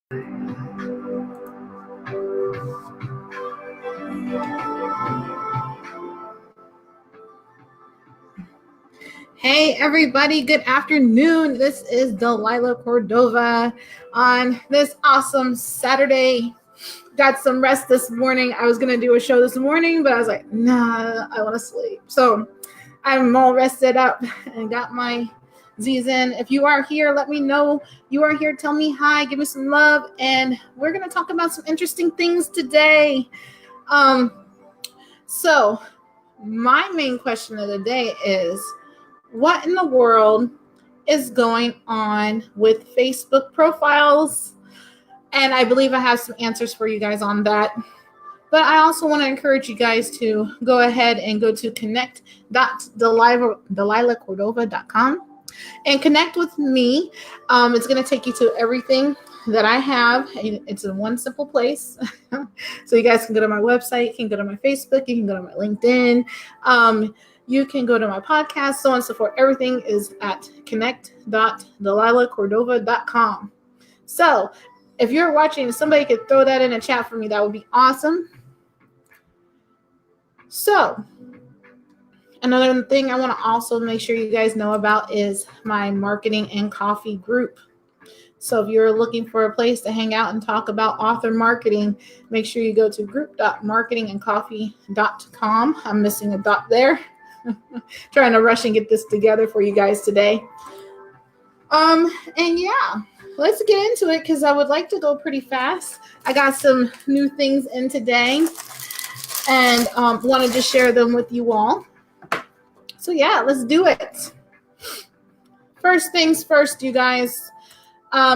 Hey everybody, good afternoon. This is Delilah Cordova on this awesome Saturday. Got some rest this morning. I was going to do a show this morning, but I was like, nah, I want to sleep. So I'm all rested up and got my Z's in. If you are here, let me know you are here. Tell me hi, give me some love, and we're going to talk about some interesting things today. So my main question of the day is, what in the world is going on with Facebook profiles? And I believe I have some answers for you guys on that. But I also want to encourage you guys to go ahead and go to connect.delilahcordova.com and connect with me. It's going to take you to everything that I have. It's in one simple place. So you guys can go to my website, you can go to my Facebook, you can go to my LinkedIn. You can go to my podcast, so on and so forth. Everything is at connect.delilahcordova.com. So if you're watching, somebody could throw that in a chat for me. That would be awesome. So another thing I want to also make sure you guys know about is my marketing and coffee group. So if you're looking for a place to hang out and talk about author marketing, make sure you go to group.marketingandcoffee.com. I'm missing a dot there. Trying to rush and get this together for you guys today. And yeah, let's get into it because I would like to go pretty fast. I got some new things in today and wanted to share them with you all. So yeah, let's do it. First things first, you guys.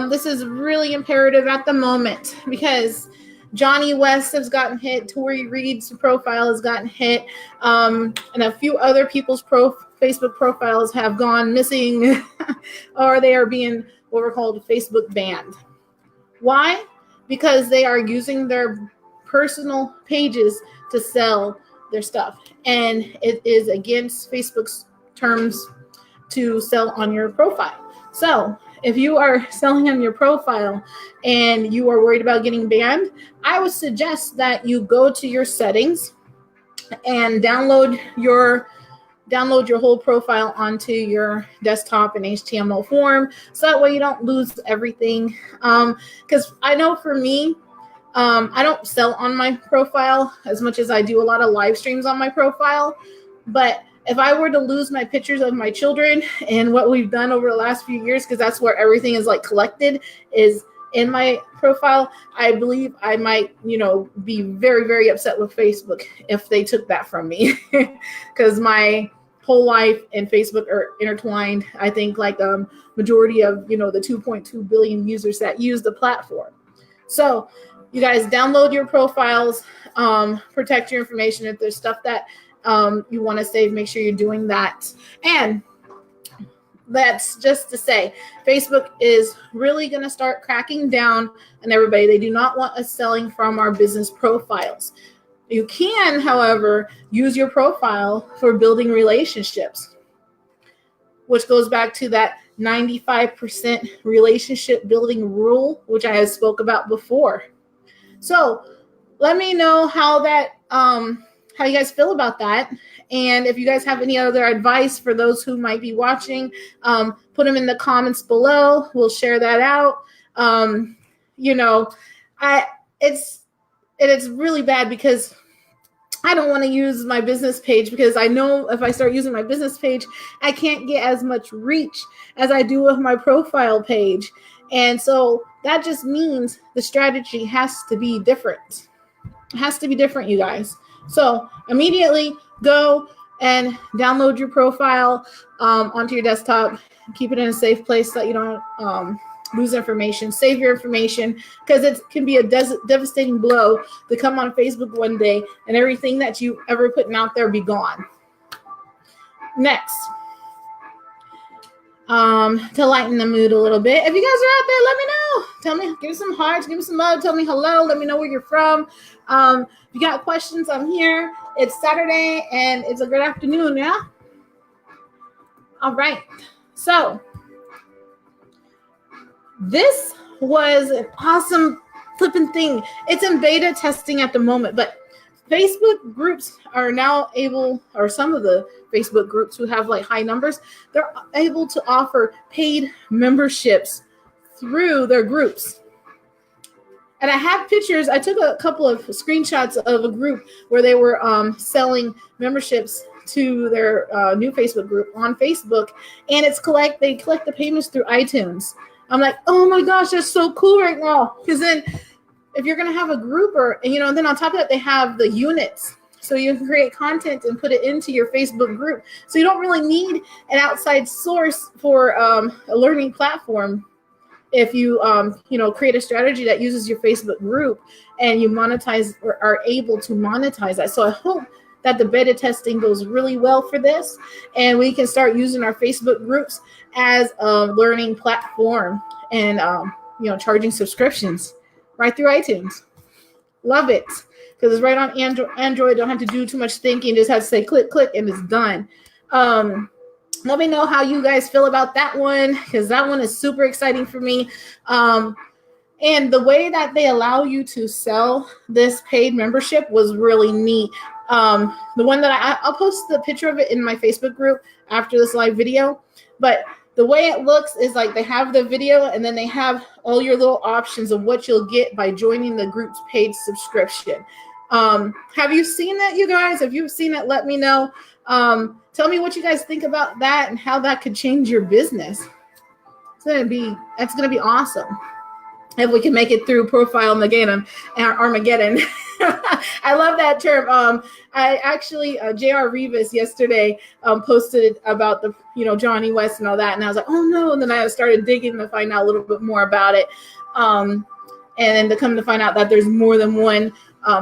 This is really imperative at the moment because Johnny West has gotten hit. Tori Reed's profile has gotten hit. And a few other people's Facebook profiles have gone missing or they are being what we're called Facebook banned. Why? Because they are using their personal pages to sell their stuff. And it is against Facebook's terms to sell on your profile. So if you are selling on your profile and you are worried about getting banned, I would suggest that you go to your settings and download your whole profile onto your desktop in HTML form. So that way you don't lose everything. Because I know for me, I don't sell on my profile as much as I do a lot of live streams on my profile. But if I were to lose my pictures of my children and what we've done over the last few years, because that's where everything is like collected, is in my profile, I believe I might, be very, very upset with Facebook if they took that from me, because my whole life and Facebook are intertwined. I think like the majority of, the 2.2 billion users that use the platform. So you guys download your profiles, protect your information. If there's stuff that you want to save, make sure you're doing that. And that's just to say, Facebook is really going to start cracking down on everybody. They do not want us selling from our business profiles. You can, however, use your profile for building relationships, which goes back to that 95% relationship building rule, which I have spoke about before. So let me know how you guys feel about that. And if you guys have any other advice for those who might be watching, put them in the comments below. We'll share that out. It's really bad because I don't want to use my business page, because I know if I start using my business page, I can't get as much reach as I do with my profile page. And so that just means the strategy has to be different. It has to be different, you guys. So immediately go and download your profile onto your desktop. Keep it in a safe place so that you don't lose information. Save your information, because it can be a devastating blow to come on Facebook one day and everything that you ever putting out there be gone. Next, to lighten the mood a little bit, if you guys are out there, let me know. Tell me, give me some hearts, give me some love, tell me hello, let me know where you're from. If you got questions, I'm here. It's Saturday and it's a good afternoon, yeah? All right. So this was an awesome flipping thing. It's in beta testing at the moment, but Facebook groups are now able, or some of the Facebook groups who have like high numbers, they're able to offer paid memberships through their groups. And I have pictures. I took a couple of screenshots of a group where they were selling memberships to their new Facebook group on Facebook, and they collect the payments through iTunes. I'm like, oh my gosh, that's so cool right now. Because then if you're going to have a group and then on top of that, they have the units. So you can create content and put it into your Facebook group. So you don't really need an outside source for a learning platform. If you, create a strategy that uses your Facebook group and you monetize or are able to monetize that. So I hope that the beta testing goes really well for this, and we can start using our Facebook groups as a learning platform and, charging subscriptions right through iTunes. Love it, because it's right on Android. Don't have to do too much thinking. Just have to say click, click, and it's done. Let me know how you guys feel about that one, because that one is super exciting for me. And the way that they allow you to sell this paid membership was really neat. The one that I'll post the picture of it in my Facebook group after this live video. But the way it looks is like they have the video and then they have all your little options of what you'll get by joining the group's paid subscription. Have you seen that, you guys? If you've seen it, let me know. Tell me what you guys think about that and how that could change your business. That's gonna be awesome. If we can make it through Profile Armageddon. I love that term. I actually, J.R. Rivas yesterday posted about the, Johnny West and all that. And I was like, oh no. And then I started digging to find out a little bit more about it. And then to come to find out that there's more than one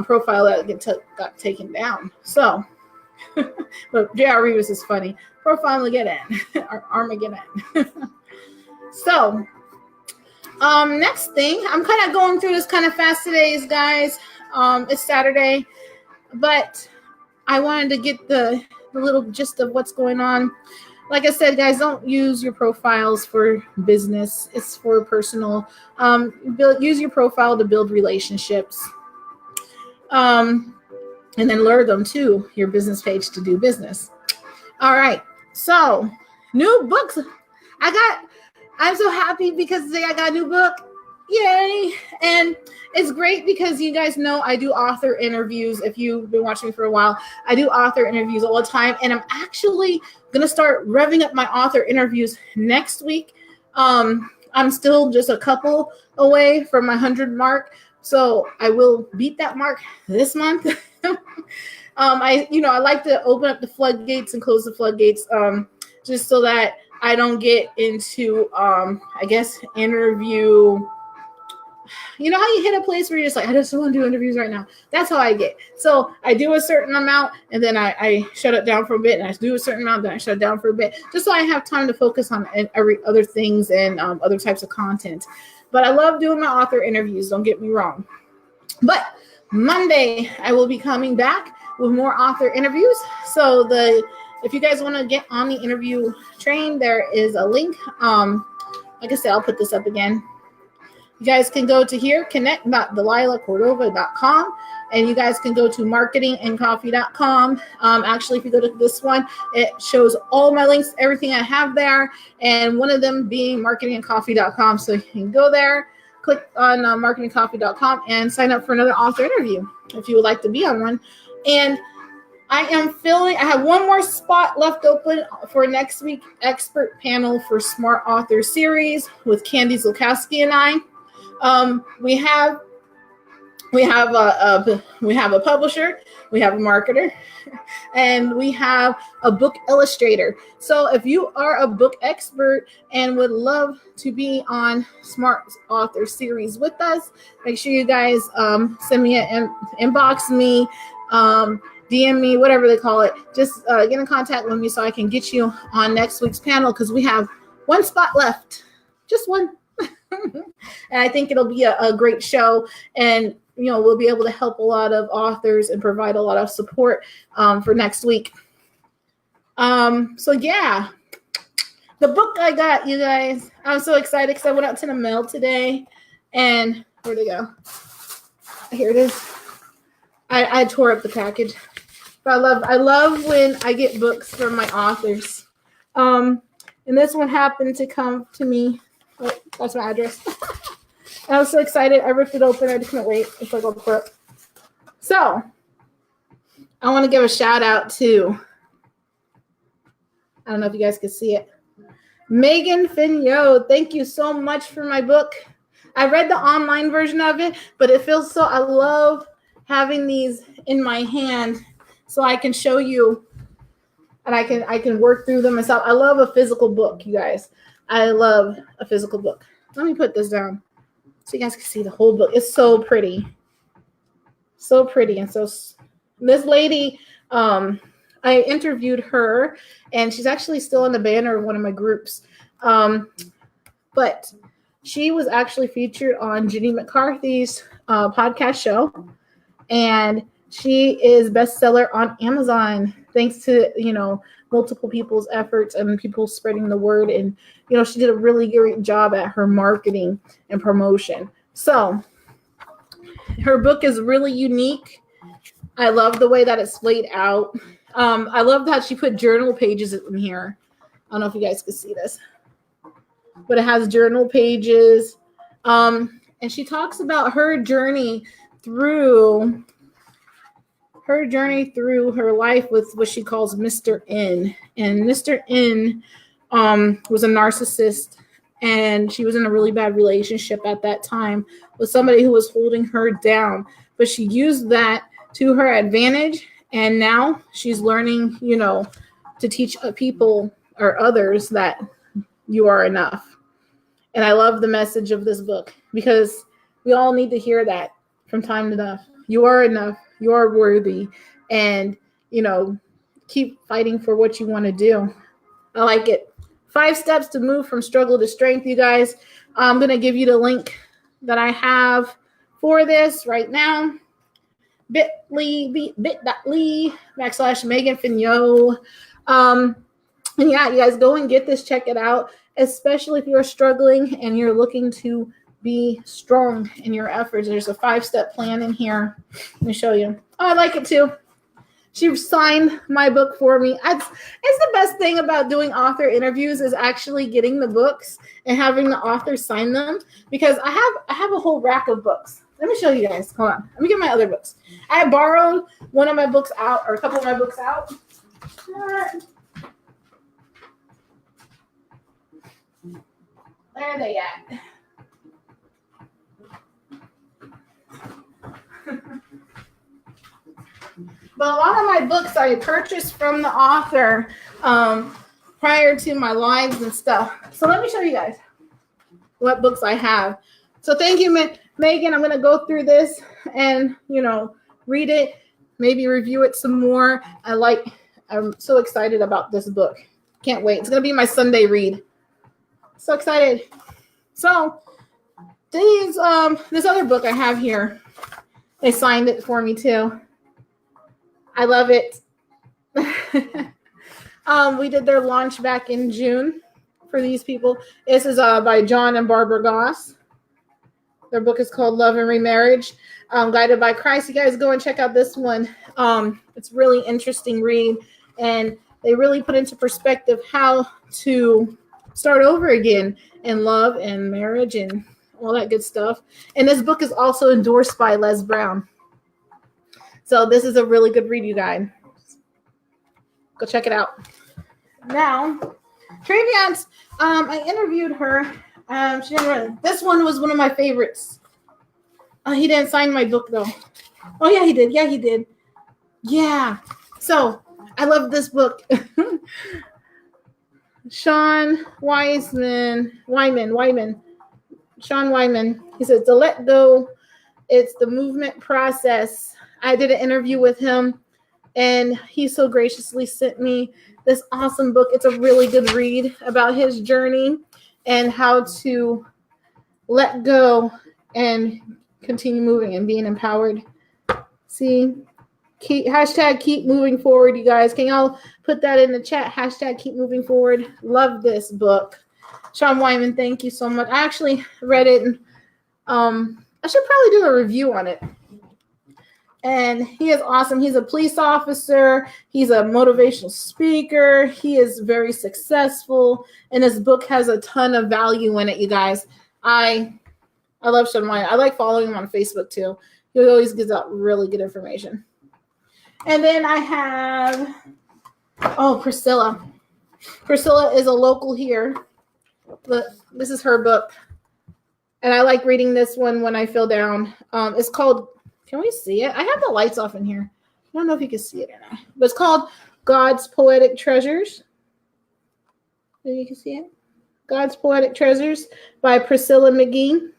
profile that got taken down. So, but J.R. Rivas is funny. Profile Armageddon. So, next thing, I'm kind of going through this kind of fast today, guys. It's Saturday, but I wanted to get the little gist of what's going on. Like I said, guys, don't use your profiles for business. It's for personal. Use your profile to build relationships. And then lure them to your business page to do business. All right. So, new books. I'm so happy because today I got a new book. Yay. And it's great because you guys know I do author interviews. If you've been watching me for a while, I do author interviews all the time. And I'm actually going to start revving up my author interviews next week. I'm still just a couple away from my 100 mark. So I will beat that mark this month. I like to open up the floodgates and close the floodgates just so that I don't get into, interview. You know how you hit a place where you're just like, I just don't want to do interviews right now. That's how I get. So I do a certain amount and then I shut it down for a bit, and I do a certain amount, then I shut it down for a bit, just so I have time to focus on other things and other types of content. But I love doing my author interviews, don't get me wrong. But Monday, I will be coming back with more author interviews. So if you guys want to get on the interview train, there is a link. Like I said, I'll put this up again. You guys can go to here, connect.delilahcordova.com, and you guys can go to marketingandcoffee.com. Actually, if you go to this one, it shows all my links, everything I have there, and one of them being marketingandcoffee.com. So you can go there, click on marketingcoffee.com, and sign up for another author interview if you would like to be on one. And I have one more spot left open for next week expert panel for Smart Author Series with Candy Zulkowski and I. We have a publisher, we have a marketer, and we have a book illustrator. So if you are a book expert and would love to be on Smart Author Series with us, make sure you guys send me inbox me, DM me, whatever they call it. Just get in contact with me so I can get you on next week's panel, because we have one spot left, just one. And I think it'll be a great show, and we'll be able to help a lot of authors and provide a lot of support for next week. So yeah, the book I got, you guys, I'm so excited because I went out to the mail today And where'd it go? Here it is. I tore up the package. But I love when I get books from my authors. And this one happened to come to me. Oh, that's my address. I was so excited. I ripped it open. I just couldn't wait. It's like for it. So I want to give a shout out to, I don't know if you guys can see it, Megan Fignot. Thank you so much for my book. I read the online version of it, but it feels so, I love having these in my hand so I can show you and I can work through them myself. I love a physical book, you guys. I love a physical book. Let me put this down so you guys can see the whole book. It's so pretty. So pretty. And so this lady, I interviewed her, and she's actually still in the banner of one of my groups. But she was actually featured on Jenny McCarthy's podcast show, and she is bestseller on Amazon thanks to, multiple people's efforts and people spreading the word. And, she did a really great job at her marketing and promotion. So her book is really unique. I love the way that it's laid out. I love that she put journal pages in here. I don't know if you guys can see this, but it has journal pages. And she talks about her journey through her life with what she calls Mr. N. And Mr. N was a narcissist, and she was in a really bad relationship at that time with somebody who was holding her down. But she used that to her advantage, and now she's learning, to teach people or others that you are enough. And I love the message of this book because we all need to hear that from time to time. You are enough. You are worthy. And, keep fighting for what you want to do. I like it. 5 steps to move from struggle to strength, you guys. I'm going to give you the link that I have for this right now. bit.ly / Megan Fignot. And yeah, you guys go and get this. Check it out, especially if you're struggling and you're looking to be strong in your efforts. There's a 5-step plan in here. Let me show you. Oh, I like it too. She signed my book for me. It's the best thing about doing author interviews is actually getting the books and having the author sign them, because I have a whole rack of books. Let me show you guys. Hold on. Let me get my other books. I borrowed one of my books out, or a couple of my books out. Where are they at? But a lot of my books I purchased from the author prior to my lives and stuff. So let me show you guys what books I have. So thank you, Megan. I'm going to go through this and, read it, maybe review it some more. I'm so excited about this book. Can't wait. It's going to be my Sunday read. So excited. So this other book I have here, they signed it for me too. I love it. We did their launch back in June for these people. This is by John and Barbara Goss. Their book is called Love and Remarriage, Guided by Christ. You guys go and check out this one. It's really interesting read, and they really put into perspective how to start over again in love and marriage and all that good stuff. And this book is also endorsed by Les Brown. So this is a really good read, you guys. Go check it out. Now, Traviance, I interviewed her. She didn't really, this one was one of my favorites. He didn't sign my book, though. Oh, yeah, he did. Yeah, he did. Yeah. So I love this book. Sean Wyman. Sean Wyman. He says, to let go, it's the movement process. I did an interview with him, and he so graciously sent me this awesome book. It's a really good read about his journey and how to let go and continue moving and being empowered. See, keep moving forward, you guys. Can y'all put that in the chat? Keep moving forward. Love this book. Sean Wyman, thank you so much. I actually read it I should probably do a review on it. And he is awesome. He's a police officer. He's a motivational speaker. He is very successful. And his book has a ton of value in it, you guys. I love Sean White. I like following him on Facebook too. He always gives out really good information. And then I have, Priscilla. Priscilla is a local here. Look, this is her book. And I like reading this one when I feel down. It's called, can we see it? I have the lights off in here. I don't know if you can see it or not. But it's called God's Poetic Treasures. Maybe you can see it. God's Poetic Treasures by Priscilla McGee.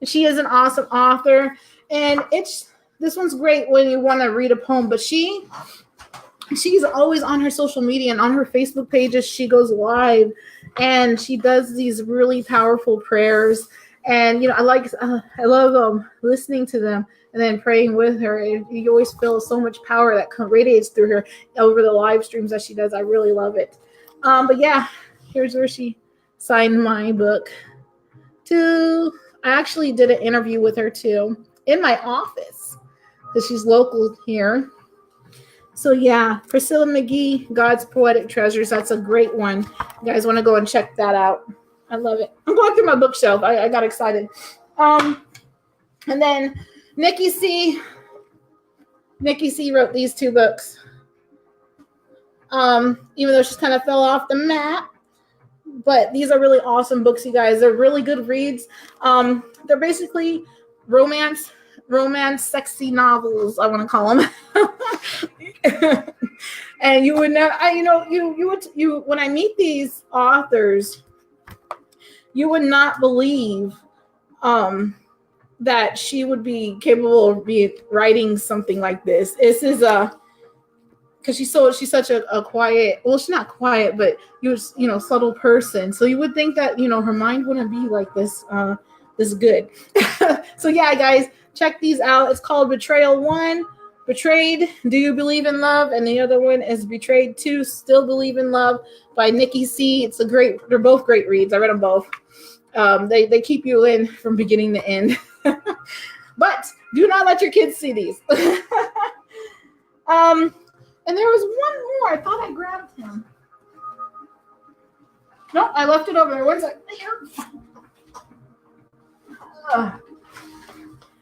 And she is an awesome author. And this one's great when you want to read a poem. But she's always on her social media and on her Facebook pages. She goes live and she does these really powerful prayers. And, I love listening to them and then praying with her. You always feel so much power that radiates through her over the live streams that she does. I really love it. But yeah, here's where she signed my book too. I actually did an interview with her too in my office because she's local here. So yeah, Priscilla McGee, God's Poetic Treasures. That's a great one. You guys want to go and check that out. I love it. I'm going through my bookshelf. I got excited. And then Nikki C wrote these two books. Even though she's kind of fell off the map. But these are really awesome books, you guys. They're really good reads. They're basically romance, sexy novels, I want to call them. And you would know, when I meet these authors, you would not believe that she would be capable of writing something like this. This is because she's such a quiet, well, she's not quiet, but subtle person. So you would think that, her mind wouldn't be like this good. So yeah, guys, check these out. It's called Betrayal 1, Betrayed, Do You Believe in Love? And the other one is Betrayed 2, Still Believe in Love by Nikki C. They're both great reads. I read them both. They keep you in from beginning to end. But do not let your kids see these. And there was one more. I thought I grabbed him. Nope, I left it over there. One second.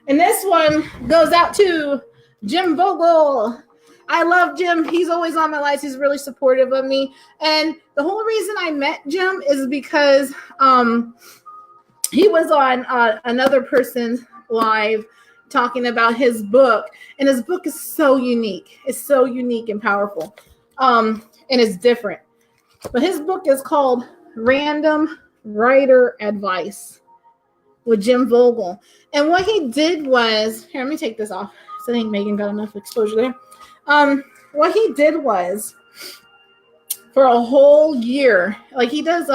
And this one goes out to Jim Vogel. I love Jim. He's always on my lives. He's really supportive of me. And the whole reason I met Jim is because he was on another person's live talking about his book, and his book is so unique. It's so unique and powerful, and it's different. But his book is called Random Writer Advice with Jim Vogel. And what he did was, here, let me take this off. So I think Megan got enough exposure there. What he did was, for a whole year, like he does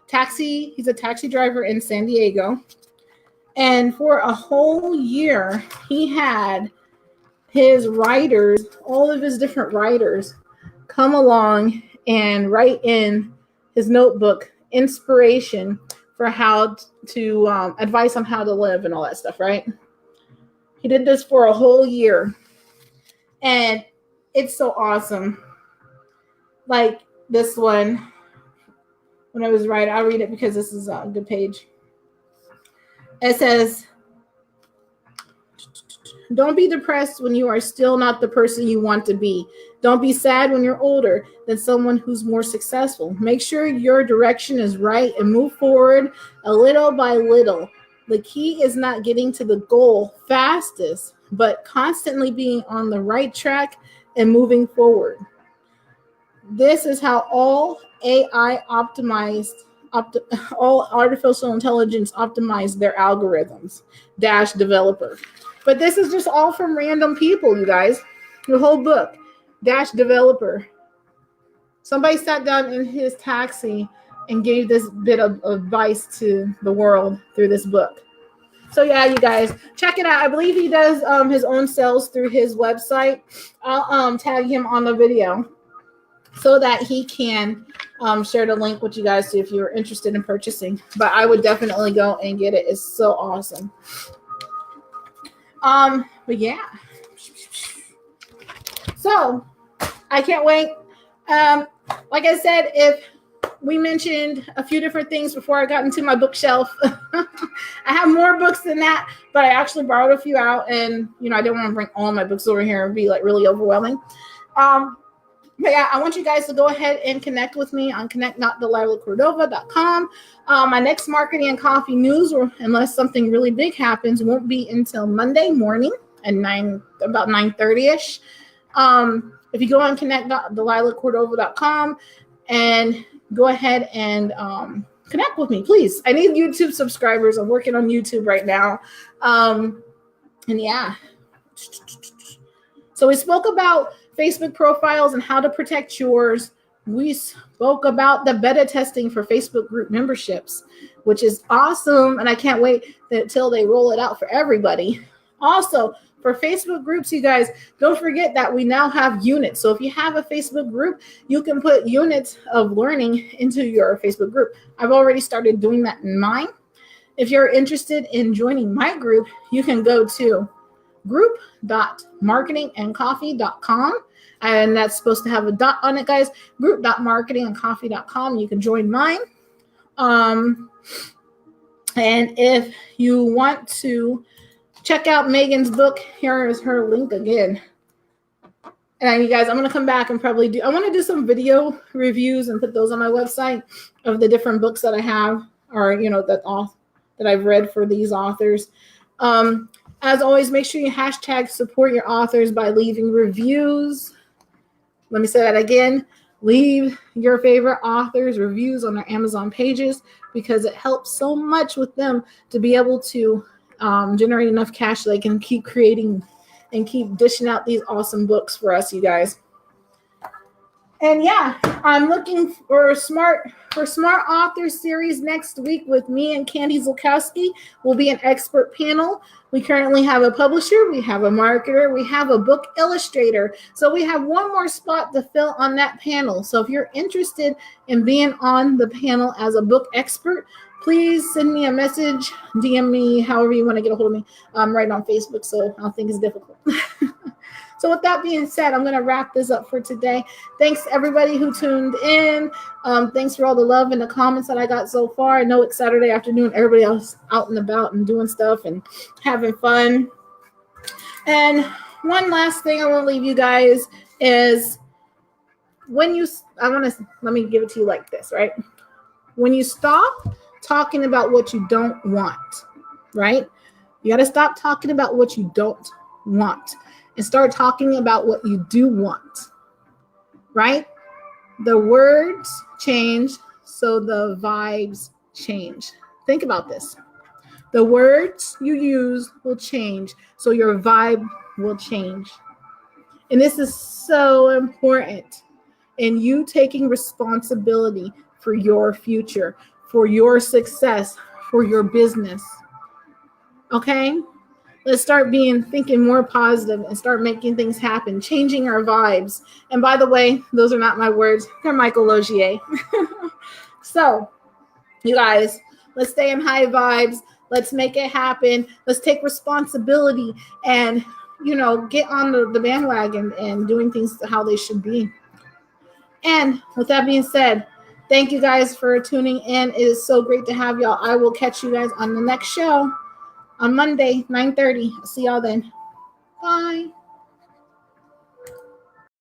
taxi. He's a taxi driver in San Diego. And for a whole year, he had his writers, all of his different writers, come along and write in his notebook inspiration for how to advice on how to live and all that stuff, right? He did this for a whole year. And it's so awesome. Like this one, when I was writing, I'll read it because this is a good page. It says, don't be depressed when you are still not the person you want to be. Don't be sad when you're older than someone who's more successful. Make sure your direction is right and move forward a little by little. The key is not getting to the goal fastest, but constantly being on the right track and moving forward. This is how all AI optimized all artificial intelligence optimize their algorithms - developer. But this is just all from random people, you guys. The whole book - developer. Somebody sat down in his taxi and gave this bit of advice to the world through this book. So yeah, you guys, check it out. I believe he does his own sales through his website. I'll tag him on the video so that he can share the link with you guys too if you're interested in purchasing. But I would definitely go and get it. It's so awesome. But yeah. So I can't wait. Like I said, if we mentioned a few different things before I got into my bookshelf. I have more books than that, but I actually borrowed a few out, and I didn't want to bring all my books over here and be like really overwhelming. But yeah, I want you guys to go ahead and connect with me on connect.delilacordova.com. My next marketing and coffee news, or unless something really big happens, won't be until Monday morning at about 9:30ish. If you go on connect.delilacordova.com and go ahead and connect with me, please. I need YouTube subscribers. I'm working on YouTube right now. And yeah. So we spoke about Facebook profiles and how to protect yours. We spoke about the beta testing for Facebook group memberships, which is awesome. And I can't wait until they roll it out for everybody. Also, for Facebook groups, you guys, don't forget that we now have units. So if you have a Facebook group, you can put units of learning into your Facebook group. I've already started doing that in mine. If you're interested in joining my group, you can go to group.marketingandcoffee.com. And that's supposed to have a dot on it, guys. Group.marketingandcoffee.com. You can join mine. And if you want to check out Megan's book, here is her link again. And you guys, I'm going to come back and I want to do some video reviews and put those on my website of the different books that I have, or, that I've read for these authors. As always, make sure you hashtag support your authors by leaving reviews. Let me say that again. Leave your favorite authors' reviews on their Amazon pages, because it helps so much with them to be able to generate enough cash so they can keep creating and keep dishing out these awesome books for us, you guys. And yeah, I'm looking for Smart Author series next week with me and Candy Zulkowski. Will be an expert panel. We currently have a publisher, we have a marketer, we have a book illustrator. So we have one more spot to fill on that panel. So if you're interested in being on the panel as a book expert, please send me a message, DM me, however you want to get a hold of me. I'm right on Facebook, so I don't think it's difficult. So with that being said, I'm going to wrap this up for today. Thanks to everybody who tuned in. Thanks for all the love and the comments that I got so far. I know it's Saturday afternoon. Everybody else out and about and doing stuff and having fun. And one last thing I want to leave you guys is let me give it to you like this, right? When you stop talking about what you don't want, right? You got to stop talking about what you don't want and start talking about what you do want, right? The words change, so the vibes change. Think about this. The words you use will change, so your vibe will change. And this is so important in you taking responsibility for your future, for your success, for your business. Okay? Let's start thinking more positive and start making things happen, changing our vibes. And by the way, those are not my words. They're Michael Logier. So, you guys, let's stay in high vibes. Let's make it happen. Let's take responsibility and, get on the bandwagon and doing things how they should be. And with that being said, thank you guys for tuning in. It is so great to have y'all. I will catch you guys on the next show on Monday, 9:30. See y'all then. Bye.